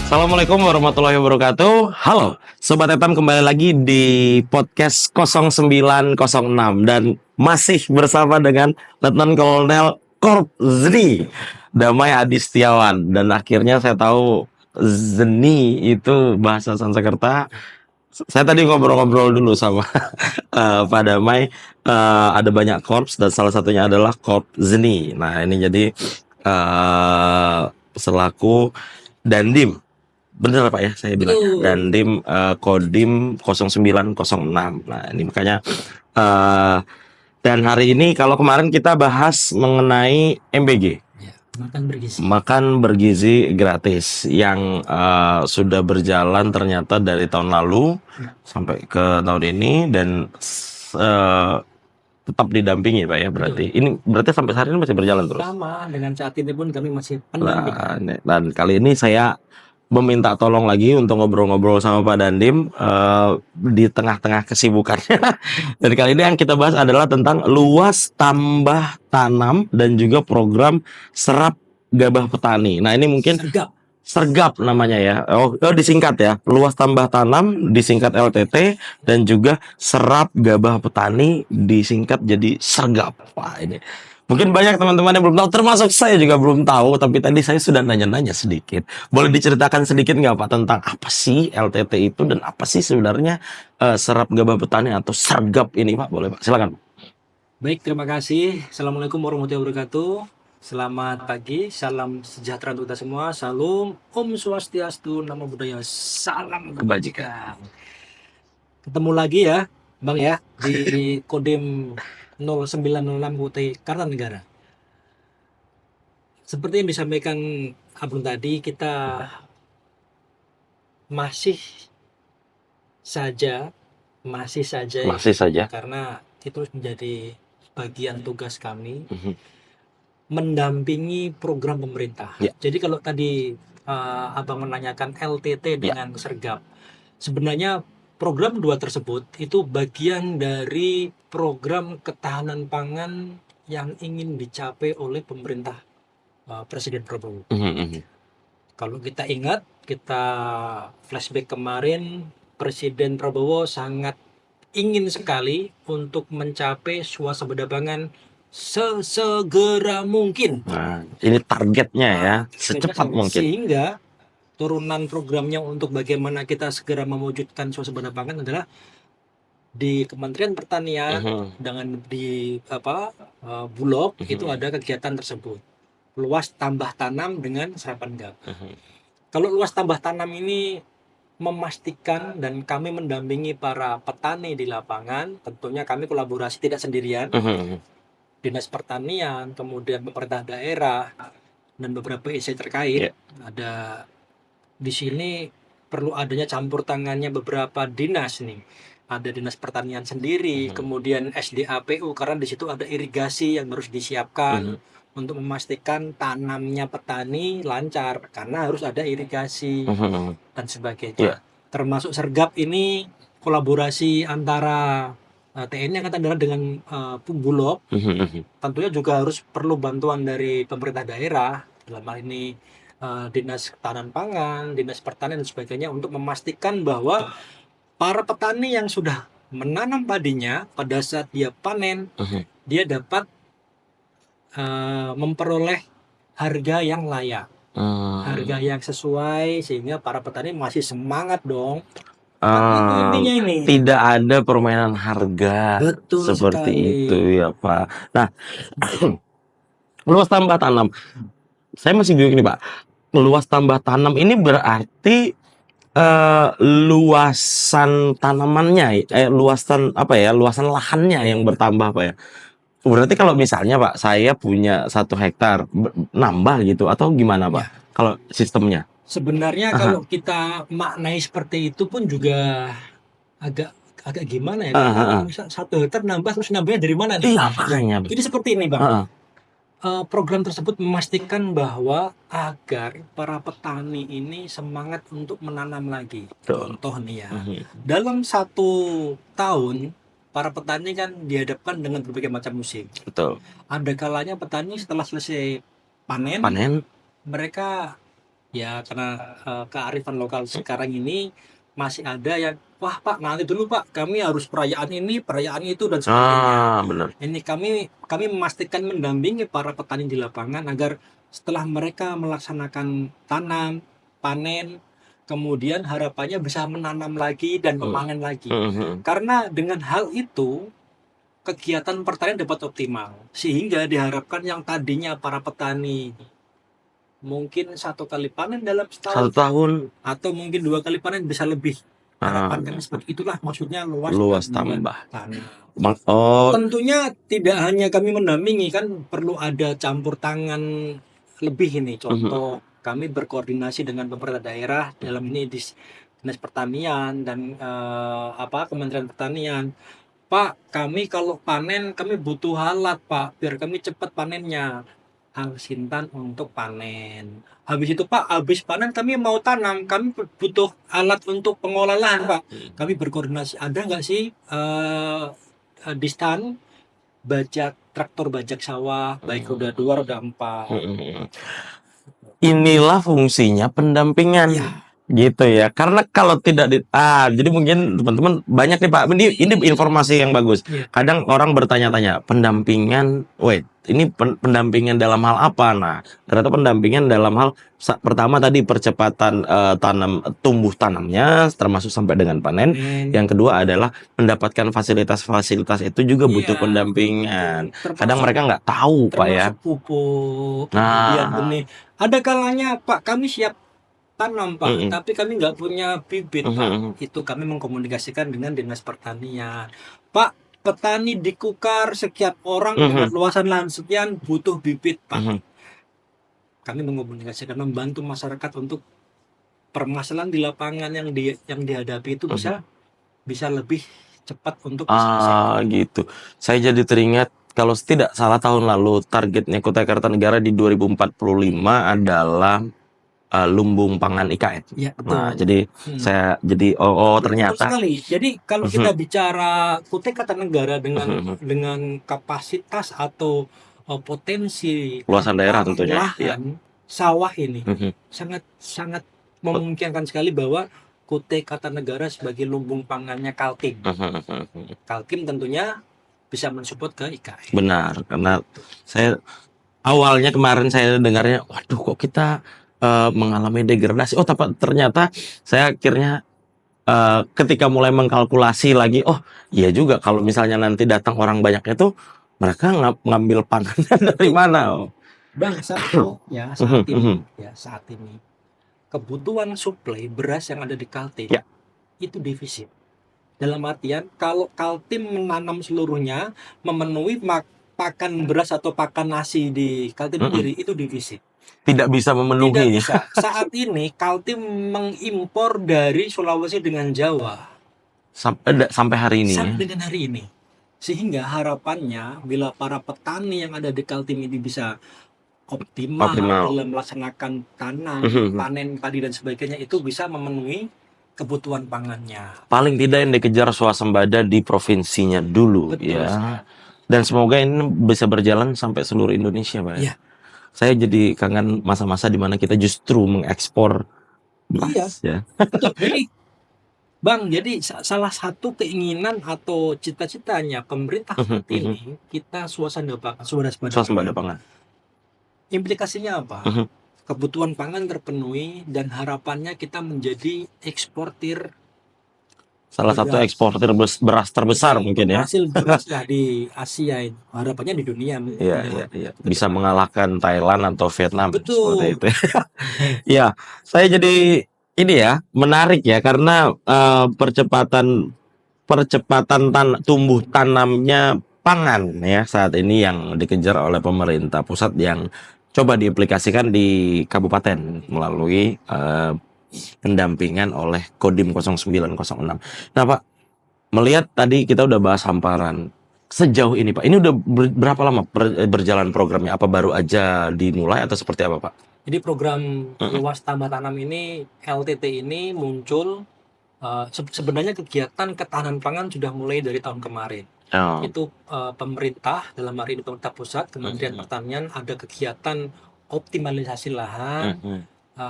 Assalamualaikum warahmatullahi wabarakatuh. Halo, Sobat Etam, kembali lagi di podcast 0906 dan masih bersama dengan Letnan Kolonel Korp Zeni Damai Adi Setiawan. Dan akhirnya saya tahu Zeni itu bahasa Sanskerta. Saya tadi ngobrol-ngobrol dulu sama Pak Damai. Ada banyak korps dan salah satunya adalah Korp Zeni. Nah, ini jadi selaku Dandim. Bener Pak ya, saya bilang ya. Dandim Kodim 0906. Nah, ini makanya dan hari ini kalau kemarin kita bahas mengenai MBG. Ya, makan bergizi gratis yang sudah berjalan ternyata dari tahun lalu sampai ke tahun ini dan tetap didampingi Pak ya berarti. Betul. Ini berarti sampai hari ini masih berjalan terus. Sama dengan saat ini pun kami masih pendamping. Dan kali ini saya meminta tolong lagi untuk ngobrol-ngobrol sama Pak Dandim di tengah-tengah kesibukannya. Dan kali ini yang kita bahas adalah tentang luas tambah tanam dan juga program serap gabah petani. Nah, ini mungkin sergap namanya ya. Oh, disingkat ya. Luas tambah tanam disingkat LTT dan juga serap gabah petani disingkat jadi sergap. Wah, ini mungkin banyak teman-teman yang belum tahu, termasuk saya juga belum tahu, tapi tadi saya sudah nanya-nanya sedikit. Boleh diceritakan sedikit nggak Pak tentang apa sih LTT itu dan apa sih sebenarnya serap gabah petani atau sergap ini Pak? Boleh Pak, silakan. Baik, terima kasih. Assalamualaikum warahmatullahi wabarakatuh. Selamat pagi, salam sejahtera untuk kita semua. Salam, Om Swastiastu, Namo Buddhaya, salam kebajikan. Ketemu lagi ya, Bang ya, di Kodim 0906 Kutai Kartanegara. Seperti yang disampaikan Abang tadi, kita masih saja karena itu menjadi bagian tugas kami mendampingi program pemerintah. Jadi kalau tadi Abang menanyakan LTT dengan sergap, sebenarnya program 2 tersebut itu bagian dari program ketahanan pangan yang ingin dicapai oleh pemerintah Presiden Prabowo. Kalau kita ingat, kita flashback kemarin, Presiden Prabowo sangat ingin sekali untuk mencapai swasembada pangan sesegera mungkin. Nah, ini targetnya ya, secepat mungkin. Sehingga turunan programnya untuk bagaimana kita segera mewujudkan swasembada pangan adalah di Kementerian Pertanian dengan di Bulog itu ada kegiatan tersebut. Luas tambah tanam dengan serapan gabah. Kalau luas tambah tanam ini memastikan dan kami mendampingi para petani di lapangan, tentunya kami kolaborasi tidak sendirian. Dinas Pertanian, kemudian pemerintah daerah dan beberapa instansi terkait. Ada di sini perlu adanya campur tangannya beberapa dinas nih. Ada Dinas Pertanian sendiri, kemudian SDAPU karena di situ ada irigasi yang harus disiapkan untuk memastikan tanamnya petani lancar karena harus ada irigasi dan sebagainya. Termasuk sergap ini kolaborasi antara TNI Angkatan Darat dengan Bulog. Tentunya juga harus perlu bantuan dari pemerintah daerah, dalam hal ini Dinas Ketahanan Pangan, Dinas Pertanian dan sebagainya untuk memastikan bahwa para petani yang sudah menanam padinya pada saat dia panen, dia dapat memperoleh harga yang layak, harga yang sesuai sehingga para petani masih semangat dong. Intinya ini tidak ada permainan harga. Betul seperti sekali. Itu ya Pak. Nah, luas tambah tanam, saya masih bingung nih Pak. Luas tambah tanam ini berarti luasan tanamannya, luasan luasan lahannya yang bertambah Pak ya. Berarti kalau misalnya Pak, saya punya 1 hektar, nambah gitu atau gimana Pak? Kalau sistemnya? Sebenarnya kalau kita maknai seperti itu pun juga agak gimana ya? Kalau 1 hektar nambah terus nambahnya dari mana nih? Iya makanya. Jadi seperti ini Bang. Program tersebut memastikan bahwa agar para petani ini semangat untuk menanam lagi. Contoh nih ya, dalam 1 tahun para petani kan dihadapkan dengan berbagai macam musim. Betul. Ada kalanya petani setelah selesai panen mereka Ya karena kearifan lokal sekarang ini masih ada yang, wah Pak nanti dulu Pak, kami harus perayaan ini, perayaan itu dan sebagainya. Benar. Ini kami memastikan mendampingi para petani di lapangan agar setelah mereka melaksanakan tanam, panen, kemudian harapannya bisa menanam lagi dan Hmm, memanen lagi. hmm, hmm. Karena dengan hal itu kegiatan pertanian dapat optimal, sehingga diharapkan yang tadinya para petani mungkin satu kali panen dalam Satu setahun tahun atau mungkin 2 kali panen bisa lebih. ah, Harapan kami seperti itulah, maksudnya luas luas tambah tambah. tanah. Oh, Tentunya tidak hanya kami mendampingi, kan perlu ada campur tangan lebih ini. mhm. Contoh, kami berkoordinasi dengan pemerintah daerah, dalam ini Dinas Pertanian dan Kementerian Pertanian. Pak, kami kalau panen kami butuh alat, Pak, biar kami cepat panennya. Alsintan untuk panen. Habis itu Pak, habis panen kami mau tanam, kami butuh alat untuk pengolahan Pak. Kami berkoordinasi, ada nggak sih distan bajak traktor bajak sawah, baik roda 2, roda 4. Mhm. Inilah fungsinya pendampingan. Ya, Gitu ya. Karena kalau tidak jadi mungkin teman-teman banyak nih Pak. Ini informasi yang bagus. ya. Kadang orang bertanya-tanya, pendampingan, wait, ini pendampingan dalam hal apa? Nah, ternyata pendampingan dalam hal pertama tadi percepatan tumbuh tanamnya termasuk sampai dengan panen. Yang kedua adalah mendapatkan fasilitas-fasilitas itu juga butuh Iya, pendampingan. betul. Kadang Termasuk mereka nggak tahu Pak ya. termasuk pupuk, kemudian Nah, benih. Ada kalanya Pak, kami siap tanam Pak, mm-mm, tapi kami nggak punya bibit Pak. mhm, Itu kami mengkomunikasikan dengan Dinas Pertanian. Pak, petani di Kukar sekian orang dengan mhm, luasan lahan sekian butuh bibit Pak. mhm. Kami mengkomunikasikan, membantu masyarakat untuk permasalahan di lapangan yang dihadapi itu Mhm. bisa lebih cepat untuk diselesaikan. Gitu. Saya jadi teringat kalau tidak salah tahun lalu targetnya Kutai Kartanegara di 2045 adalah lumbung pangan IKN. Ya, Nah, betul. jadi saya jadi Betul ternyata sekali. Jadi kalau kita mhm, bicara Kutai Kartanegara dengan mhm, kapasitas atau potensi luasan daerah tanah, tentunya. Iya. lahan, sawah ini Mhm. sangat sangat memungkinkan sekali bahwa Kutai Kartanegara sebagai lumbung pangannya Kaltim. Mhm, mhm. Kaltim tentunya bisa mensupport ke IKN. Benar, karena saya awalnya kemarin saya dengarnya, waduh kok kita mengalami degradasi. Oh, ternyata saya akhirnya ketika mulai mengkalkulasi lagi, oh iya juga kalau misalnya nanti datang orang banyak itu, mereka ngambil pangannya dari Betul. mana? Oh. Bang, ya Mhm, mhm. saat ini kebutuhan suplai beras yang ada di Kaltim Ya, itu defisit. Dalam artian kalau Kaltim menanam seluruhnya memenuhi pakan beras atau pakan nasi di Kaltim mhm. sendiri itu defisit. Tidak bisa Tidak memenuhi. bisa. Saat ini Kaltim mengimpor dari Sulawesi dengan Jawa Sampai hari ini ya. sampai dengan hari ini. Sehingga harapannya bila para petani yang ada di Kaltim ini bisa optimal Optimal. dalam melaksanakan tanam, Mhm. panen padi dan sebagainya itu bisa memenuhi kebutuhan pangannya. Paling tidak yang dikejar swasembada di provinsinya dulu Betul ya. sekali. Dan semoga ini bisa berjalan sampai seluruh Indonesia, Pak. Iya, Saya jadi kangen masa-masa di mana kita justru mengekspor iya, beras ya. betul. Jadi Bang, jadi salah satu keinginan atau cita-citanya pemerintah saat ini kita swasembada Swasembada pangan. pangan. Implikasinya apa? Mhm. Kebutuhan pangan terpenuhi dan harapannya kita menjadi eksportir Salah satu beras. eksportir beras terbesar Betul, mungkin ya. penghasil beras lah di Asia ini. Harapannya di dunia Iya, iya, ya. iya. Ke Bisa depan. mengalahkan Thailand atau Vietnam seperti Betul. itu. Ya, saya jadi ini ya menarik ya karena percepatan percepatan tumbuh tanamnya pangan ya saat ini yang dikejar oleh pemerintah pusat yang coba diaplikasikan di kabupaten melalui pendampingan oleh Kodim 0906. Nah, Pak, melihat tadi kita udah bahas hamparan. Sejauh ini, Pak, ini udah berapa lama berjalan programnya? Apa baru aja dimulai atau seperti apa, Pak? Jadi program Mhm. luas tambah tanam ini LTT ini muncul sebenarnya kegiatan ketahanan pangan sudah mulai dari tahun kemarin. Oh. Itu pemerintah dalam hari ini pemerintah pusat, Kementerian Mhm. Pertanian ada kegiatan optimalisasi lahan, Mhm.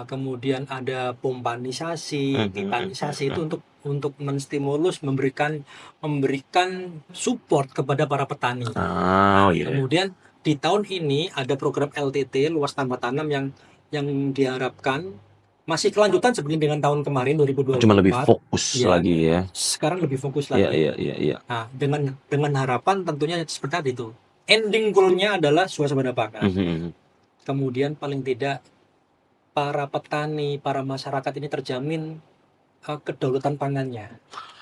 kemudian ada pompanisasi, pipanisasi itu untuk menstimulus, memberikan support kepada para petani. Oh iya. Kemudian di tahun ini ada program LTT, luas tambah tanam, yang diharapkan masih kelanjutan seperti dengan tahun kemarin 2024. Cuma lebih fokus Ya, lagi ya. sekarang lebih fokus Iya, lagi. iya. Nah, dengan harapan tentunya seperti tadi itu. Ending goal-nya adalah swasembada pangan. Kemudian paling tidak para petani, para masyarakat ini terjamin kedaulatan pangannya.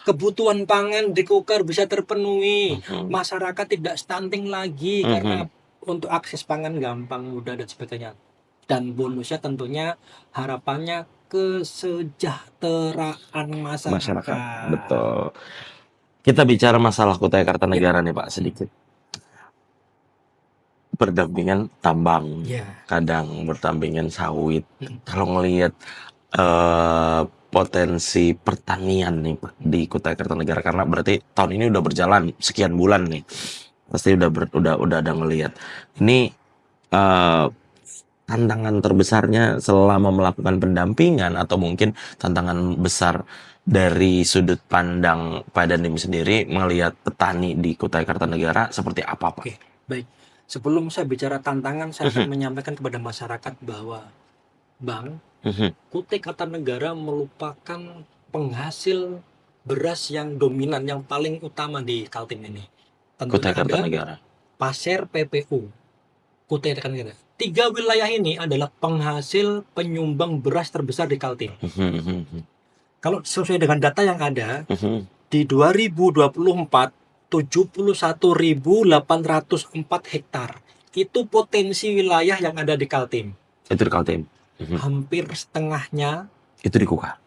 Kebutuhan pangan di Kukar bisa terpenuhi. Masyarakat tidak stunting lagi karena untuk akses pangan gampang, mudah dan sebagainya. Dan bonusnya tentunya harapannya kesejahteraan masyarakat. Betul. Kita bicara masalah Kutai Kartanegara nih Pak sedikit. Berdampingan tambang, kadang berdampingan sawit. Kalau ngelihat potensi pertanian nih Pak di Kutai Kartanegara, karena berarti tahun ini udah berjalan sekian bulan nih, pasti udah ada ngelihat. Ini tantangan terbesarnya selama melakukan pendampingan, atau mungkin tantangan besar dari sudut pandang Pak Dandim sendiri melihat petani di Kutai Kartanegara seperti apa Pak? Oke, baik. Sebelum saya bicara tantangan, saya akan menyampaikan kepada masyarakat bahwa Bang, Kutai Kartanegara merupakan penghasil beras yang dominan, yang paling utama di Kaltim ini. Kutai Kartanegara, Pasir, PPU, Kutai Kartanegara. 3 wilayah ini adalah penghasil penyumbang beras terbesar di Kaltim. Kalau sesuai dengan data yang ada, di 2024 71.804 hektar itu potensi wilayah yang ada di Kaltim. Itu di Kaltim. Hampir setengahnya itu di Kukar.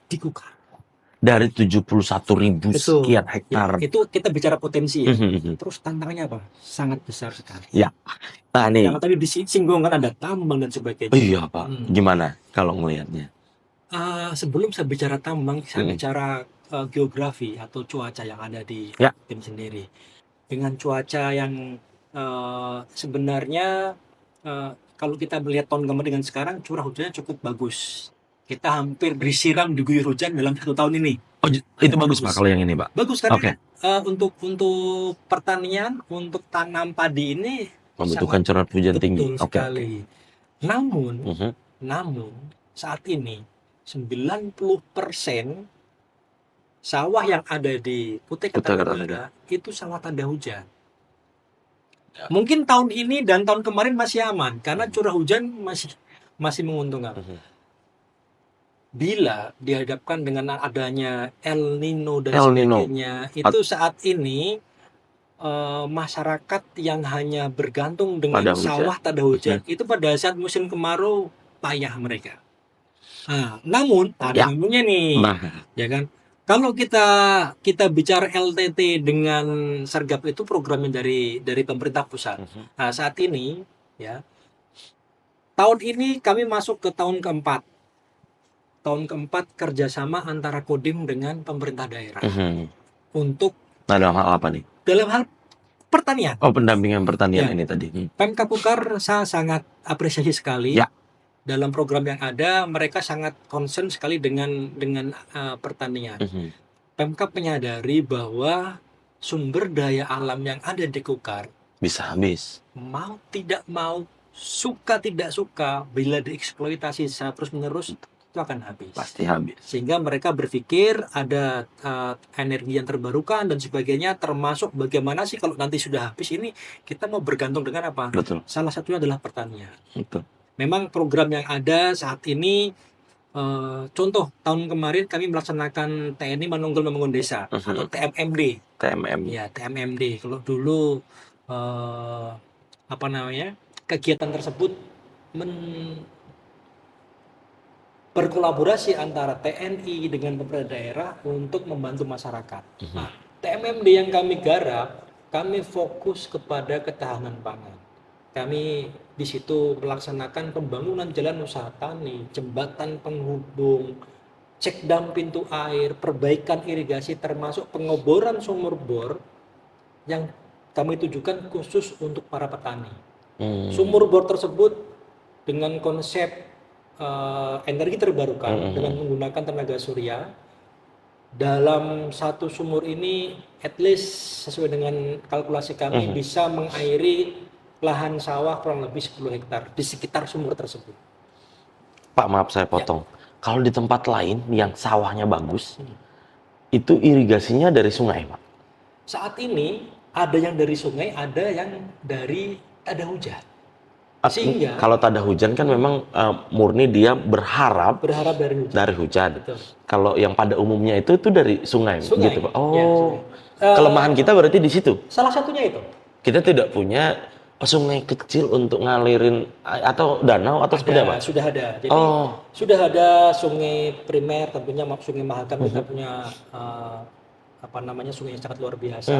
Dari 71.000 sekian hektar. Ya, itu kita bicara potensi ya. Terus tantangannya apa? Sangat besar sekali. Ya. Nah, nih. Yang tadi disinggung kan ada tambang dan sebagainya. Iya Pak. Gimana kalau ngelihatnya? Sebelum saya bicara tambang, saya bicara geografi atau cuaca yang ada di tim sendiri. Dengan cuaca yang sebenarnya kalau kita melihat tahun kemarin dengan sekarang, curah hujannya cukup bagus. Kita hampir disiram diguyur hujan dalam 1 tahun ini. Oh, itu bagus Pak kalau yang ini Pak? Bagus karena untuk pertanian, untuk tanam padi ini membutuhkan curah hujan tinggi. Sekali. Namun saat ini 90% sawah yang ada di Kutai Kartanegara itu sawah tanda hujan. Mungkin tahun ini dan tahun kemarin masih aman karena curah hujan masih menguntungkan. Bila dihadapkan dengan adanya El Nino dan sebagainya, itu saat ini masyarakat yang hanya bergantung dengan sawah tanda hujan itu pada saat musim kemarau payah mereka. Namun ada namunnya nih, ya kan? Kalau kita bicara LTT dengan Sergap, itu programnya dari pemerintah pusat. Nah, saat ini ya, tahun ini kami masuk ke tahun keempat. Tahun keempat kerjasama antara Kodim dengan pemerintah daerah. Untuk dalam hal apa nih? Dalam hal pertanian. Oh, pendampingan pertanian ini tadi. Pemkab Kukar saya sangat apresiasi sekali. Dalam program yang ada, mereka sangat concern sekali dengan pertanian. Pemkab menyadari bahwa sumber daya alam yang ada di Kukar bisa habis. Mau tidak mau, suka tidak suka, bila dieksploitasi terus-menerus, itu akan habis. Pasti habis. Sehingga mereka berpikir ada energi yang terbarukan dan sebagainya, termasuk bagaimana sih kalau nanti sudah habis ini kita mau bergantung dengan apa? Betul. Salah satunya adalah pertanian. Betul. Memang program yang ada saat ini, contoh tahun kemarin kami melaksanakan TNI Manunggal Membangun Desa atau TMMD. Ya, TMMD. Kalau dulu kegiatan tersebut berkolaborasi antara TNI dengan pemerintah daerah untuk membantu masyarakat. Nah, TMMD yang kami garap, kami fokus kepada ketahanan pangan. Kami di situ melaksanakan pembangunan jalan usaha tani, jembatan penghubung, cek dam pintu air, perbaikan irigasi, termasuk pengoboran sumur bor yang kami tujukan khusus untuk para petani. Sumur bor tersebut dengan konsep energi terbarukan dengan menggunakan tenaga surya. Dalam satu sumur ini, at least sesuai dengan kalkulasi kami, bisa mengairi lahan sawah kurang lebih 10 hektar di sekitar sumur tersebut. Pak, maaf saya potong. Kalau di tempat lain yang sawahnya bagus, itu irigasinya dari sungai, Pak? Saat ini ada yang dari sungai, ada yang dari ada hujan. Sehingga Kalau tak ada hujan kan memang murni dia berharap dari hujan. dari hujan. Betul. Kalau yang pada umumnya itu dari sungai, Sungai. gitu, Pak. Ya, Oh, sungai. kelemahan kita berarti di situ. Salah satunya itu. Kita tidak punya sungai kecil untuk ngalirin atau danau atau seperti apa? Sudah ada. Jadi sudah ada sungai primer, tentunya sungai Mahakam kita punya sungai yang sangat luar biasa.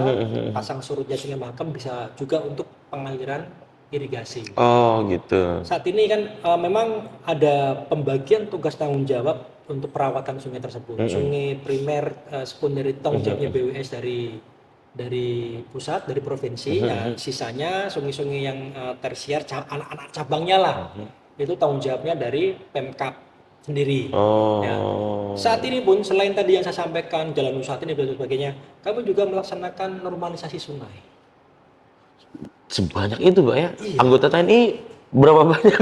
Pasang surutnya sungai Mahakam bisa juga untuk pengaliran irigasi. Oh, gitu. Saat ini kan memang ada pembagian tugas tanggung jawab untuk perawatan sungai tersebut. Sungai primer sepun dari tanggung jawabnya BWS dari pusat, dari provinsi. Nah, sisanya sungai-sungai yang tersier, anak-anak cabangnya lah, itu tanggung jawabnya dari Pemkab sendiri. Ya. Saat ini pun selain tadi yang saya sampaikan jalan usaha ini dan sebagainya, kami juga melaksanakan normalisasi sungai. Sebanyak itu, Pak ya? Iya. Anggota TNI berapa banyak?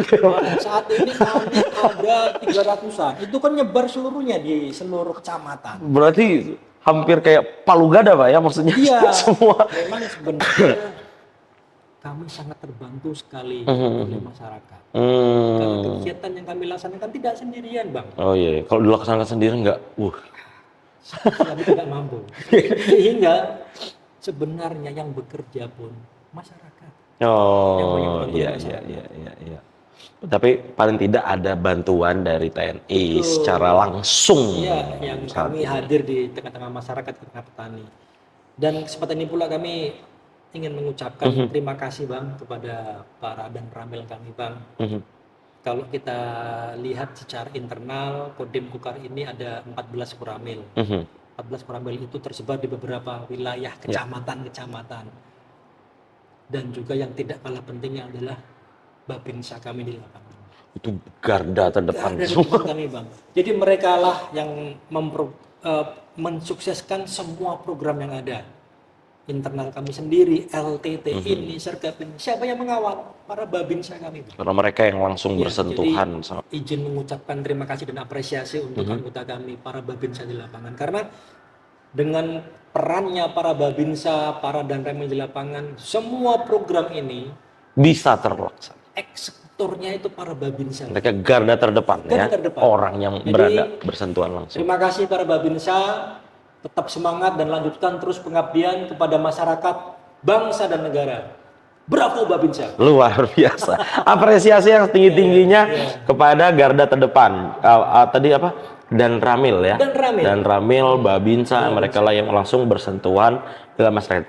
Saat ini kami ada 300-an. Itu kan nyebar seluruhnya di seluruh kecamatan. Berarti hampir kayak Palu Gada, Pak ya, maksudnya? Iya. Semua. Memang sebenarnya kami sangat terbantu sekali oleh masyarakat. Karena kegiatan yang kami laksanakan tidak sendirian, Bang. Oh iya, kalau dilaksanakan sendiri nggak, Kami tidak mampu. Sehingga sebenarnya yang bekerja pun masyarakat. Oh iya. Tapi paling tidak ada bantuan dari TNI secara langsung. Iya, yang kami hadir di tengah-tengah masyarakat, tengah petani. Dan kesempatan ini pula kami ingin mengucapkan terima kasih, Bang, kepada para dan ramil kami, Bang. Kalau kita lihat secara internal, Kodim Kukar ini ada 14 koramil. 14 koramil itu tersebar di beberapa wilayah kecamatan-kecamatan. Dan juga yang tidak kalah pentingnya adalah Babinsa kami di lapangan. Itu garda terdepan semua kami, Bang. Jadi mereka lah yang mensukseskan semua program yang ada. Internal kami sendiri, LTT ini, Sergap ini. Siapa yang mengawal? Para Babinsa kami, Bang. Karena mereka yang langsung bersentuhan. Jadi, izin mengucapkan terima kasih dan apresiasi untuk anggota kami, para Babinsa di lapangan. Karena dengan perannya para Babinsa, para dan ramil di lapangan, semua program ini bisa terlaksana. Eksekutornya itu para Babinsa. Mereka garda terdepan, terdepan. Orang yang berada bersentuhan langsung. Terima kasih para Babinsa, tetap semangat dan lanjutkan terus pengabdian kepada masyarakat, bangsa dan negara. Bravo Babinsa. Luar biasa. Apresiasi yang tinggi-tingginya kepada garda terdepan. Tadi apa? Dan ramil ya. Dan ramil, Babinsa, mereka lah yang langsung bersentuhan dalam masyarakat.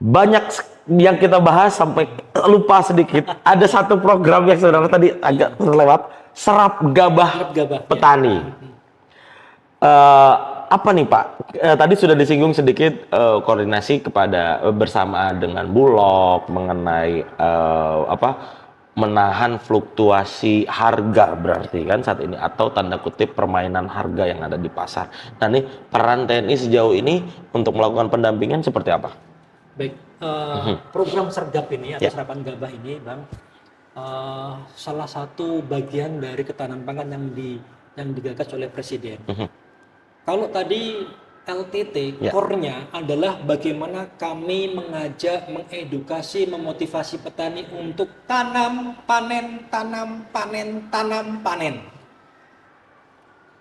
Banyak yang kita bahas sampai lupa sedikit. Ada satu program yang saudara tadi agak terlewat, serap gabah petani. Apa nih Pak? Tadi sudah disinggung sedikit koordinasi kepada bersama dengan Bulog mengenai menahan fluktuasi harga berarti kan saat ini, atau tanda kutip permainan harga yang ada di pasar. Nah ini peran TNI sejauh ini untuk melakukan pendampingan seperti apa? Baik, program Sergap ini atau serapan gabah ini, Bang, salah satu bagian dari ketahanan pangan yang digagas oleh Presiden. Kalau tadi LTT, core-nya adalah bagaimana kami mengajak, mengedukasi, memotivasi petani untuk tanam, panen, tanam, panen, tanam, panen.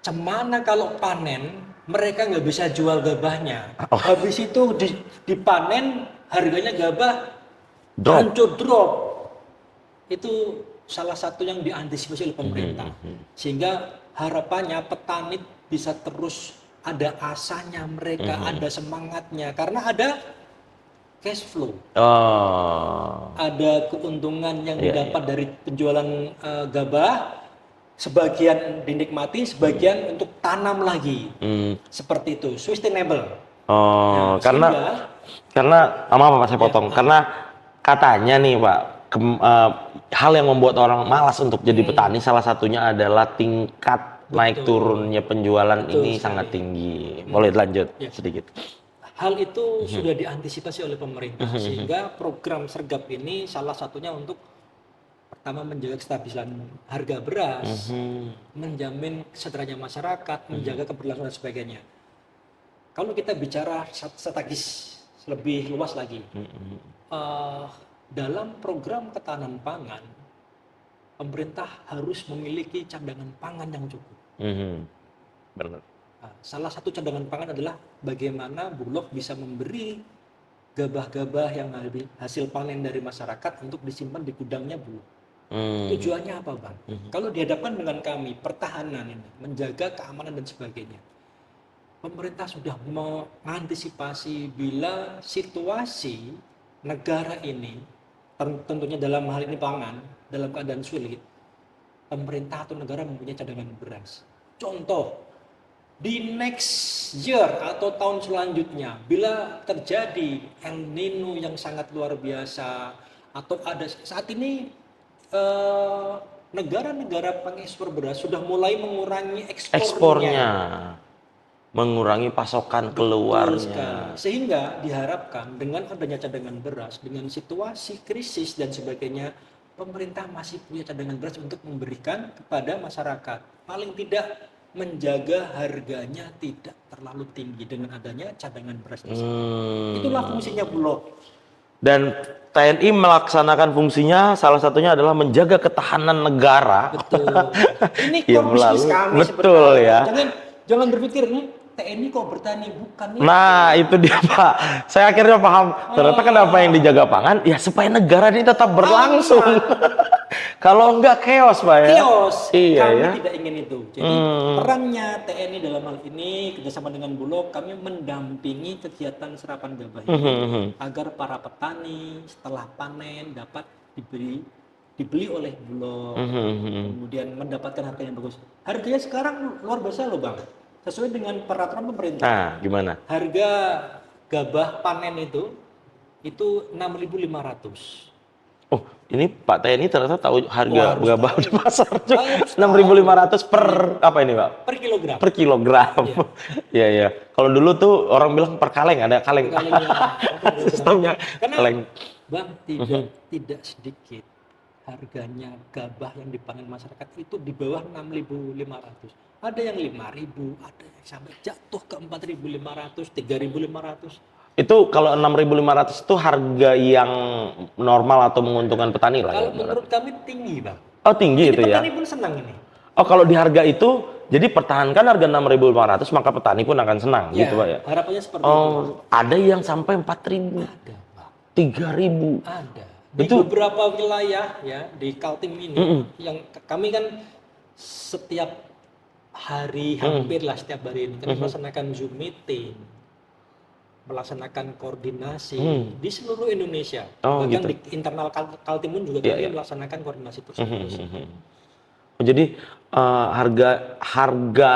Cemana kalau panen, mereka nggak bisa jual gabahnya. Habis itu dipanen, harganya gabah hancur, drop. Itu salah satu yang diantisipasi oleh pemerintah. Sehingga harapannya petani bisa terus ada asanya mereka, ada semangatnya, karena ada cash flow, ada keuntungan yang didapat dari penjualan gabah, sebagian dinikmati, sebagian untuk tanam lagi, seperti itu, sustainable. Karena maaf Pak saya potong, karena katanya nih Pak, hal yang membuat orang malas untuk jadi petani salah satunya adalah tingkat naik turunnya penjualan ini sangat tinggi. Boleh lanjut sedikit. Hal itu sudah diantisipasi oleh pemerintah sehingga program Sergap ini salah satunya untuk pertama menjaga kestabilan harga beras, menjamin kesejahteraan masyarakat, menjaga keberlangsungan dan sebagainya. Kalau kita bicara strategis lebih luas lagi, dalam program ketahanan pangan, pemerintah harus memiliki cadangan pangan yang cukup. Benar. Nah, salah satu cadangan pangan adalah bagaimana Bulog bisa memberi gabah-gabah yang hasil panen dari masyarakat untuk disimpan di gudangnya Bulog. Tujuannya apa, Bang? Kalau dihadapkan dengan kami, pertahanan ini, menjaga keamanan dan sebagainya. Pemerintah sudah mengantisipasi bila situasi negara ini, tentunya dalam hal ini pangan, dalam keadaan sulit, pemerintah atau negara mempunyai cadangan beras. Contoh, di next year atau tahun selanjutnya, bila terjadi El Nino yang sangat luar biasa, atau ada saat ini negara-negara pengekspor beras sudah mulai mengurangi ekspornya, mengurangi pasokan keluarnya. Sehingga diharapkan dengan adanya cadangan beras, dengan situasi krisis dan sebagainya, pemerintah masih punya cadangan beras untuk memberikan kepada masyarakat. Paling tidak menjaga harganya tidak terlalu tinggi dengan adanya cadangan beras. Itulah fungsinya Bulog. Dan TNI melaksanakan fungsinya salah satunya adalah menjaga ketahanan negara. Betul. Ini core bisnis kami. Betul ya. Jangan berpikir nih TNI kok bertani, bukan. Nah itu dia Pak. Saya akhirnya paham. Ternyata kenapa yang dijaga pangan? Ya supaya negara ini tetap berlangsung. Kalau enggak chaos Pak ya. Chaos. Iya, kami ya? tidak ingin itu. Jadi perannya TNI dalam hal ini kerjasama dengan Bulog, kami mendampingi kegiatan serapan gabah ini agar para petani setelah panen dapat dibeli oleh Bulog, kemudian mendapatkan harga yang bagus. Harganya sekarang luar biasa loh Bang. Sesuai dengan peraturan pemerintah. Nah, gimana? Harga gabah panen itu 6.500. Oh, ini Pak TNI ternyata tahu harga gabah di pasar. 6.500 per apa ini, Pak? Per kilogram. Per kilogram. Iya, iya. Kalau dulu tuh orang bilang per kaleng, ada kaleng. Sistemnya kaleng. Bang, tidak sedikit harganya gabah yang dipanen masyarakat itu di bawah 6.500. Ada yang 5.000, ada yang sampai jatuh ke 4.500, 3.500. Itu kalau 6.500 itu harga yang normal atau menguntungkan petani lah. Kalau menurut kami tinggi, Bang. Oh, tinggi itu ya. Petani pun senang ini. Oh, kalau di harga itu jadi pertahankan harga 6.500 maka petani pun akan senang Ya, gitu Pak ya. Harapannya seperti itu. Ada yang sampai 4.000. Ada, Bang. 3.000. Ada. Di beberapa wilayah ya di Kaltim ini yang kami kan setiap hari hampir lah setiap hari ini kami melaksanakan Zoom meeting, melaksanakan koordinasi di seluruh Indonesia. Bahkan gitu. Di internal Kaltimun juga kami melaksanakan koordinasi tersebut. Jadi harga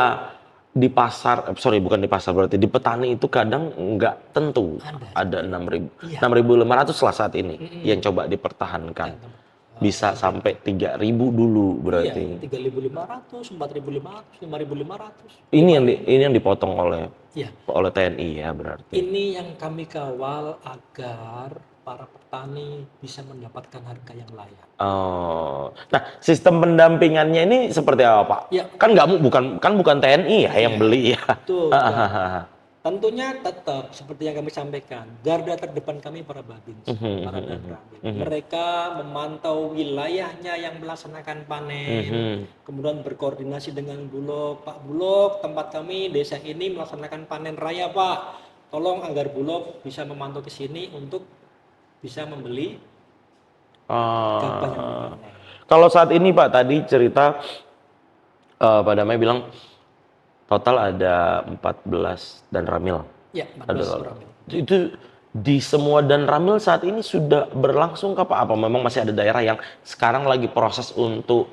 di pasar, bukan di pasar berarti di petani itu kadang nggak tentu. Ada 6.000, 6.500 lah saat ini yang coba dipertahankan. Bisa sampai 3.000 dulu berarti. Iya, 3.500, 4.500, 5.500. Ini yang dipotong oleh TNI ya berarti. Ini yang kami kawal agar para petani bisa mendapatkan harga yang layak. Oh, nah sistem pendampingannya ini seperti apa Pak? Ya. Kan bukan TNI ya yang beli ya. Betul. Tentunya tetap seperti yang kami sampaikan, garda terdepan kami para babins, para danramil. Mereka memantau wilayahnya yang melaksanakan panen, kemudian berkoordinasi dengan Bulog. Pak Bulog, tempat kami desa ini melaksanakan panen raya Pak. Tolong agar Bulog bisa memantau ke sini untuk bisa membeli gabah yang dipanen. Kalau saat ini Pak tadi cerita Pak Damai bilang total ada 14 danramil. Ya, 14 ramil. Itu di semua danramil saat ini sudah berlangsung apa memang masih ada daerah yang sekarang lagi proses untuk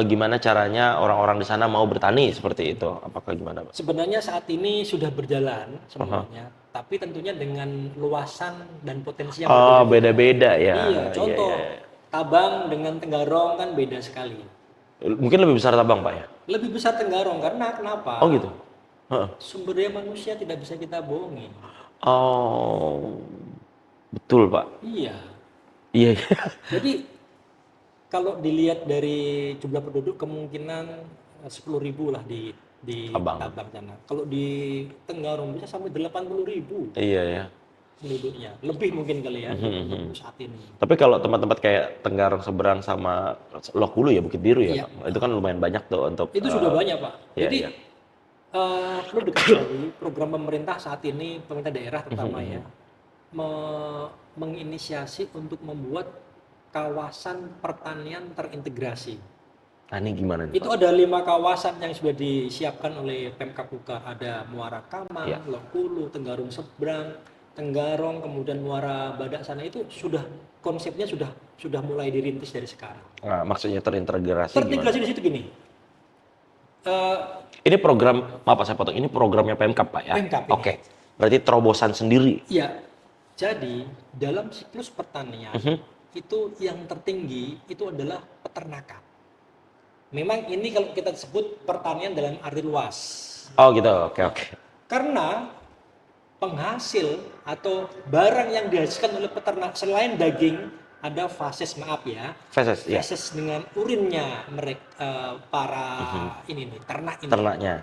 gimana caranya orang-orang di sana mau bertani seperti itu? Apakah gimana Pak? Sebenarnya saat ini sudah berjalan semuanya, tapi tentunya dengan luasan dan potensi yang beda-beda ya. Iya, contoh Tabang dengan Tenggarong kan beda sekali. Mungkin lebih besar Tabang, Pak ya? Lebih besar Tenggarong karena kenapa? Oh gitu. Heeh. Sumber daya manusia tidak bisa kita bohongin. Oh, betul Pak. Iya. Iya. Jadi kalau dilihat dari jumlah penduduk kemungkinan 10.000 lah di Tabang. Tabang sana. Kalau di Tenggarong bisa sampai 80.000 Iya ya. penduduknya. Lebih mungkin kali ya untuk saat ini. Tapi kalau tempat-tempat kayak Tenggarong seberang sama Lok Hulu ya, Bukit Biru ya, Iya. Pak? Itu kan lumayan banyak tuh untuk Itu sudah banyak, Pak. iya, Jadi iya. perlu diketahui program pemerintah saat ini, pemerintah daerah terutama ya, menginisiasi untuk membuat kawasan pertanian terintegrasi. Nah, ini gimana nih, Itu Pak? ada 5 kawasan yang sudah disiapkan oleh Pemkab UKA. Ada Muara Kamang, Iya. Lok Hulu, Tenggarong Seberang, Tenggarong, kemudian Muara Badak sana itu sudah konsepnya sudah mulai dirintis dari sekarang. Nah, maksudnya terintegrasi gimana? Terintegrasi di situ gini. eh, Ini program, maaf Pak, saya potong, ini programnya Pemkab Pak ya? Pemkab ini. Oke, berarti terobosan sendiri. Ya, jadi dalam siklus pertanian itu yang tertinggi itu adalah peternakan. Memang ini kalau kita sebut pertanian dalam arti luas. Oh gitu, oke. Karena penghasil atau barang yang dihasilkan oleh peternak selain daging ada fases, maaf ya. Feses, ya. Fases dengan urinnya mereka para ini nih, ternak ini. Ternaknya,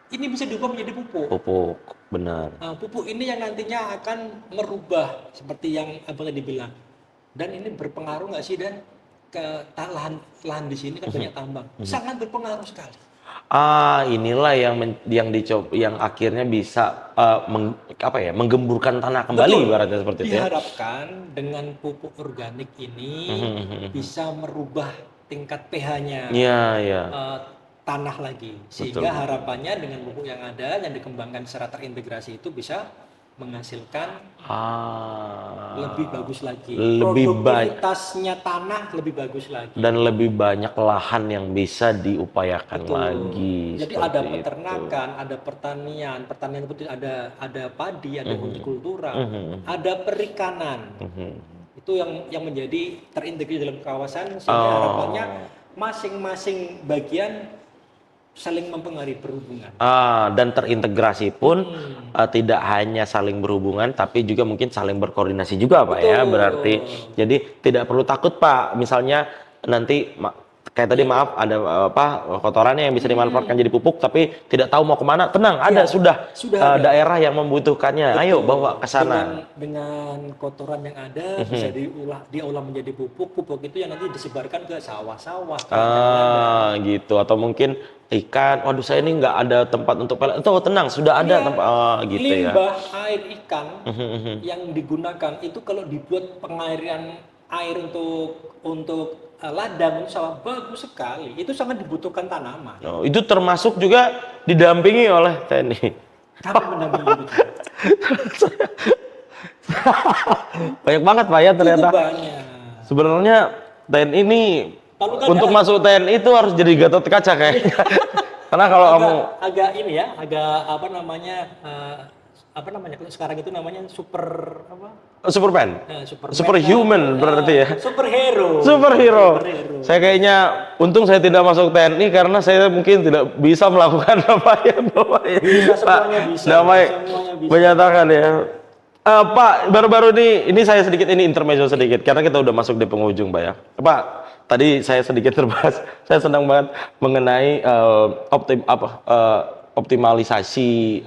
Ini bisa diubah menjadi pupuk. pupuk, benar. Pupuk ini yang nantinya akan merubah seperti yang Abang tadi bilang. Dan ini berpengaruh nggak sih Dan ke lahan di sini kan banyak tambang. Sangat berpengaruh sekali. Inilah yang dicoba, yang akhirnya bisa menggemburkan tanah kembali, Betul. ibaratnya seperti itu ya. Diharapkan dengan pupuk organik ini bisa merubah tingkat pH-nya Iya. tanah lagi. Sehingga harapannya dengan pupuk yang ada yang dikembangkan secara terintegrasi itu bisa menghasilkan lebih bagus lagi. Lebih Produktivitasnya tanah lebih bagus lagi. dan lebih banyak lahan yang bisa diupayakan Betul. lagi. Jadi seperti ada itu. peternakan, ada pertanian itu ada padi, ada hortikultura, ada perikanan. Itu yang menjadi terintegrasi dalam kawasan sehingga harapannya masing-masing bagian saling mempengaruhi berhubungan. Dan terintegrasi pun tidak hanya saling berhubungan, tapi juga mungkin saling berkoordinasi juga, Pak ya. Betul. Berarti, jadi tidak perlu takut, Pak. Misalnya nanti kayak tadi maaf ada kotorannya yang bisa dimanfaatkan jadi pupuk, tapi tidak tahu mau kemana. Tenang, ada sudah daerah yang membutuhkannya. Ayo bawa ke sana. Dengan kotoran yang ada bisa diolah menjadi pupuk. Pupuk itu yang nanti disebarkan ke sawah-sawah. Gitu. Atau mungkin ikan, waduh saya ini nggak ada tempat untuk pelet. Tuh tenang, sudah ada tempat gitu ya. Limbah air ikan yang digunakan itu kalau dibuat pengairan air untuk ladang sawah bagus sekali. Itu sangat dibutuhkan tanaman. Itu termasuk juga didampingi oleh TNI. Tapi mendampingi itu. Banyak banget Pak ya ternyata. Cukup banyak. Sebenarnya TNI ini Kan untuk masuk TNI itu harus jadi Gatot Kaca kayaknya. Karena kalau kamu agak ini ya, agak kalau sekarang itu namanya Superman, Superman, superhuman berarti ya. Superhero. Saya kayaknya untung saya tidak masuk TNI karena saya mungkin tidak bisa melakukan apa yang Bapak ya. Semuanya bisa. Menyatakan ya. Pak, baru-baru ini saya sedikit intermezzo sedikit karena kita udah masuk di penghujung, Pak ya. Pak, tadi saya sedikit terbahas. Saya senang banget mengenai optimalisasi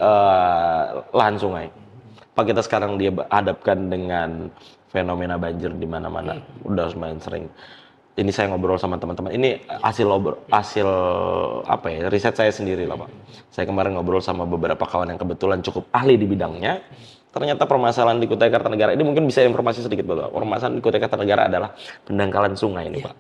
lahan sungai. Pak, kita sekarang dihadapkan dengan fenomena banjir di mana-mana. Udah lumayan sering. Ini saya ngobrol sama teman-teman. Ini hasil riset saya sendiri lah, Pak. Saya kemarin ngobrol sama beberapa kawan yang kebetulan cukup ahli di bidangnya. Ternyata permasalahan di Kutai Kartanegara ini mungkin bisa informasi sedikit, Pak. Permasalahan di Kutai Kartanegara adalah pendangkalan sungai ini, Pak.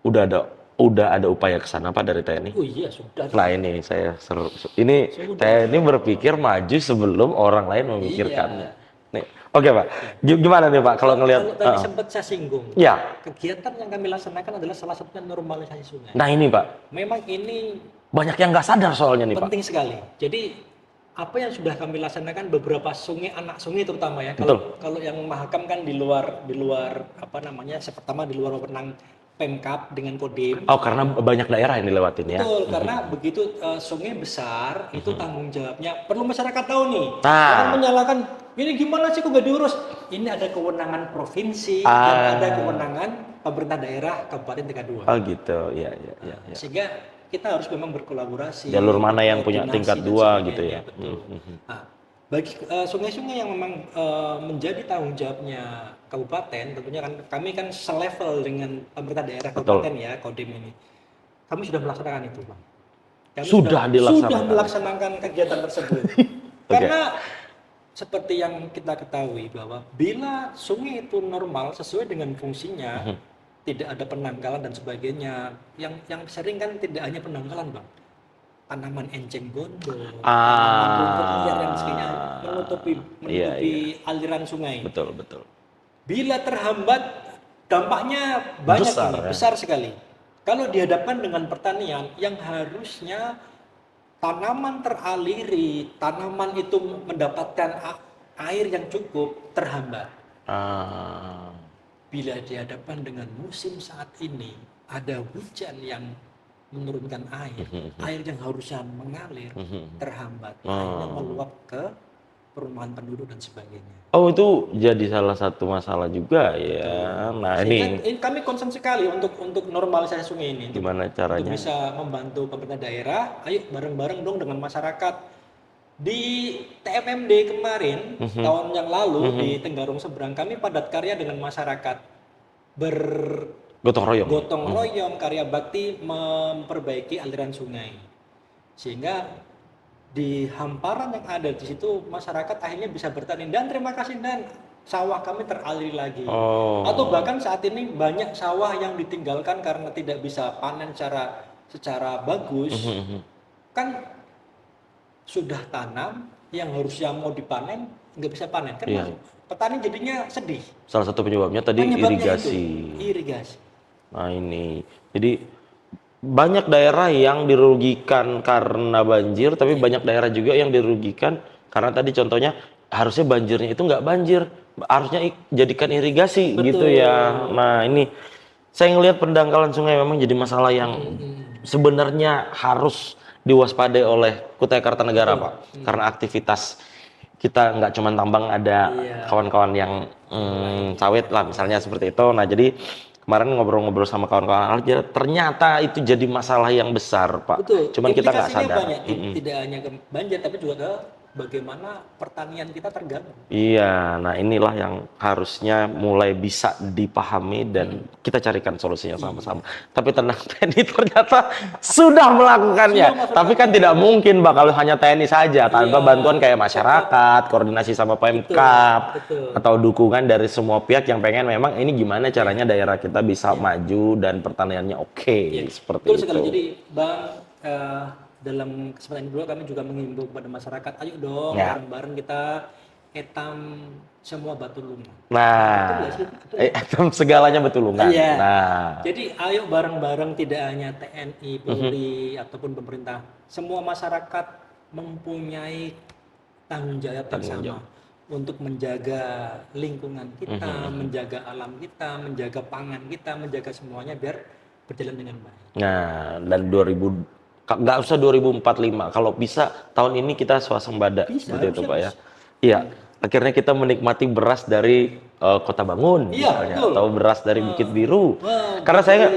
Udah ada upaya ke sana, Pak, dari TNI? Oh iya, sudah. Nah, ini TNI berpikir maju sebelum orang lain memikirkannya. Nih, oke, Pak. Gimana nih, Pak, kalau ngelihat tadi sempat saya singgung. Ya. Kegiatan yang kami laksanakan adalah salah satunya normalisasi sungai. Nah, ini, Pak. Memang ini Banyak yang nggak sadar soalnya nih, Pak. penting sekali. Jadi apa yang sudah kami laksanakan beberapa sungai, anak sungai terutama ya. Betul. Kalau yang Mahakam kan di luar apa namanya? Pertama di luar wewenang Pemkab dengan Kodim. Oh, karena banyak daerah yang dilewatin ya. Betul, karena begitu sungai besar itu tanggung jawabnya perlu masyarakat tahu nih. Nah. Jangan menyalahkan ini gimana sih kok gak diurus? Ini ada kewenangan provinsi dan ada kewenangan pemerintah daerah Kabupaten Tingkat 2. Oh gitu, ya. Sehingga kita harus memang berkolaborasi. Jalur mana yang punya tingkat 2 gitu ya. Betul. Nah, bagi sungai-sungai yang memang menjadi tanggung jawabnya kabupaten, tentunya kan kami kan selevel dengan pemerintah daerah kabupaten ya, Kodim ini. Kami sudah melaksanakan itu, Bang. Kami Sudah melaksanakan kegiatan tersebut. Karena seperti yang kita ketahui bahwa bila sungai itu normal sesuai dengan fungsinya, tidak ada penanggalan dan sebagainya. Yang sering kan tidak hanya penanggalan, Bang. Tanaman enceng gondok, tanaman rumput liar yang sebagainya menutupi aliran sungai. Betul. Bila terhambat, dampaknya banyak, besar sekali. Kalau dihadapkan dengan pertanian yang harusnya tanaman teraliri, tanaman itu mendapatkan air yang cukup, terhambat. Bila dihadapkan dengan musim saat ini, ada hujan yang menurunkan air yang harusnya mengalir, terhambat, akhirnya meluap ke perumahan penduduk dan sebagainya. Oh, itu jadi salah satu masalah juga ya. Nah, ini kami concern sekali untuk normalisasi sungai ini. Gimana caranya? Untuk bisa membantu pemerintah daerah, ayo bareng-bareng dong dengan masyarakat. Di TMMD kemarin, tahun yang lalu di Tenggarong Seberang, kami padat karya dengan masyarakat gotong royong karya bakti memperbaiki aliran sungai. Sehingga di hamparan yang ada di situ masyarakat akhirnya bisa bertani dan terima kasih dan sawah kami teraliri lagi. Atau bahkan saat ini banyak sawah yang ditinggalkan karena tidak bisa panen secara bagus. Kan sudah tanam yang harusnya mau dipanen nggak bisa panen kan. Petani jadinya sedih. Salah satu penyebabnya tadi irigasi. Nah, ini. Jadi banyak daerah yang dirugikan karena banjir, tapi banyak daerah juga yang dirugikan karena tadi contohnya harusnya banjirnya itu nggak banjir, harusnya jadikan irigasi. Betul. Gitu ya. Nah, ini saya ngelihat pendangkalan sungai memang jadi masalah yang sebenarnya harus diwaspadai oleh Kutai Kartanegara, Pak. Karena aktivitas kita nggak cuma tambang, ada kawan-kawan yang sawit lah misalnya seperti itu. Nah, jadi kemarin ngobrol-ngobrol sama kawan-kawan aja, ternyata itu jadi masalah yang besar, Pak. Betul. Cuman kita nggak sadar. Banyak. Tidak hanya ke banjir, tapi juga ke bagaimana pertanian kita terganggu. Iya, nah inilah yang harusnya mulai bisa dipahami dan kita carikan solusinya sama-sama. Tapi tenang, TNI ternyata sudah melakukannya. Tapi kan tidak mungkin bakal hanya TNI saja, tanpa bantuan kayak masyarakat, koordinasi sama Pemkab, atau dukungan dari semua pihak yang pengen memang ini gimana caranya daerah kita bisa maju dan pertaniannya seperti itu. Sekali. Jadi Bang, dalam kesempatan ini juga kami juga mengimbau kepada masyarakat, ayo dong bareng-bareng kita etam semua Batulungan. Nah, etam segalanya Batulungan. Iya. Nah, jadi ayo bareng-bareng, tidak hanya TNI, Polri ataupun pemerintah, semua masyarakat mempunyai tanggung jawab bersama untuk menjaga lingkungan kita, menjaga alam kita, menjaga pangan kita, menjaga semuanya biar berjalan dengan baik. Nah, dan nggak usah 2045, kalau bisa tahun ini kita swasembada seperti itu, Pak ya. Iya, akhirnya kita menikmati beras dari Kota Bangun misalnya, atau beras dari Bukit Biru. Karena saya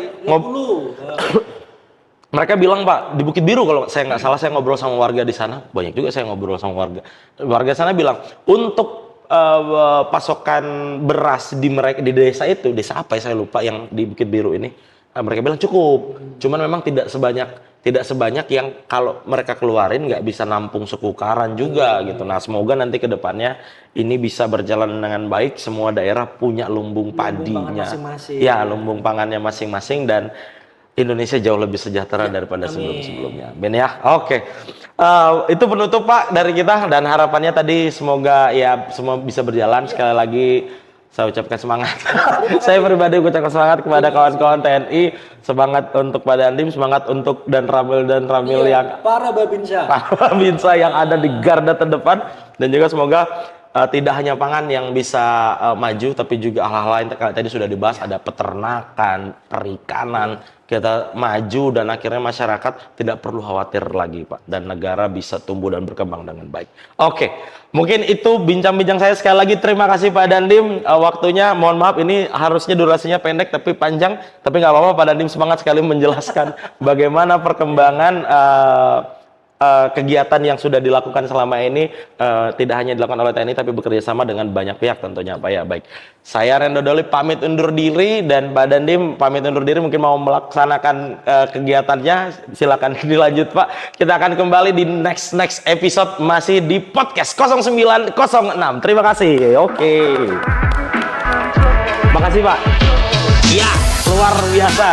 mereka bilang, Pak, di Bukit Biru kalau saya nggak salah, saya ngobrol sama warga di sana, banyak juga saya ngobrol sama warga sana bilang untuk pasokan beras di desa itu, desa apa ya saya lupa yang di Bukit Biru ini, mereka bilang cukup, cuman memang tidak sebanyak yang kalau mereka keluarin nggak bisa nampung sekukaran juga gitu. Nah, semoga nanti ke depannya ini bisa berjalan dengan baik, semua daerah punya lumbung padinya, lumbung pangannya masing-masing, dan Indonesia jauh lebih sejahtera daripada sebelum-sebelumnya. Ben ya, oke. Itu penutup Pak dari kita, dan harapannya tadi semoga ya semua bisa berjalan. Sekali lagi saya ucapkan semangat. Saya pribadi ucapkan semangat kepada kawan-kawan TNI, semangat untuk Pak Dandim, semangat untuk dan Ramil yang para Babinsa yang ada di garda terdepan, dan juga semoga tidak hanya pangan yang bisa maju, tapi juga hal-hal lain tadi sudah dibahas, ada peternakan, perikanan, kita maju dan akhirnya masyarakat tidak perlu khawatir lagi Pak, dan negara bisa tumbuh dan berkembang dengan baik. Oke, mungkin itu bincang-bincang saya. Sekali lagi terima kasih Pak Dandim, waktunya mohon maaf ini harusnya durasinya pendek tapi panjang, tapi nggak apa-apa. Pak Dandim semangat sekali menjelaskan bagaimana perkembangan kegiatan yang sudah dilakukan selama ini, tidak hanya dilakukan oleh TNI tapi bekerja sama dengan banyak pihak tentunya Pak ya. Baik, saya Rendo Doli pamit undur diri, dan Pak Dandim pamit undur diri, mungkin mau melaksanakan kegiatannya, silakan dilanjut Pak. Kita akan kembali di next episode masih di podcast 0906. Terima kasih. Oke. Makasih Pak. Iya, luar biasa.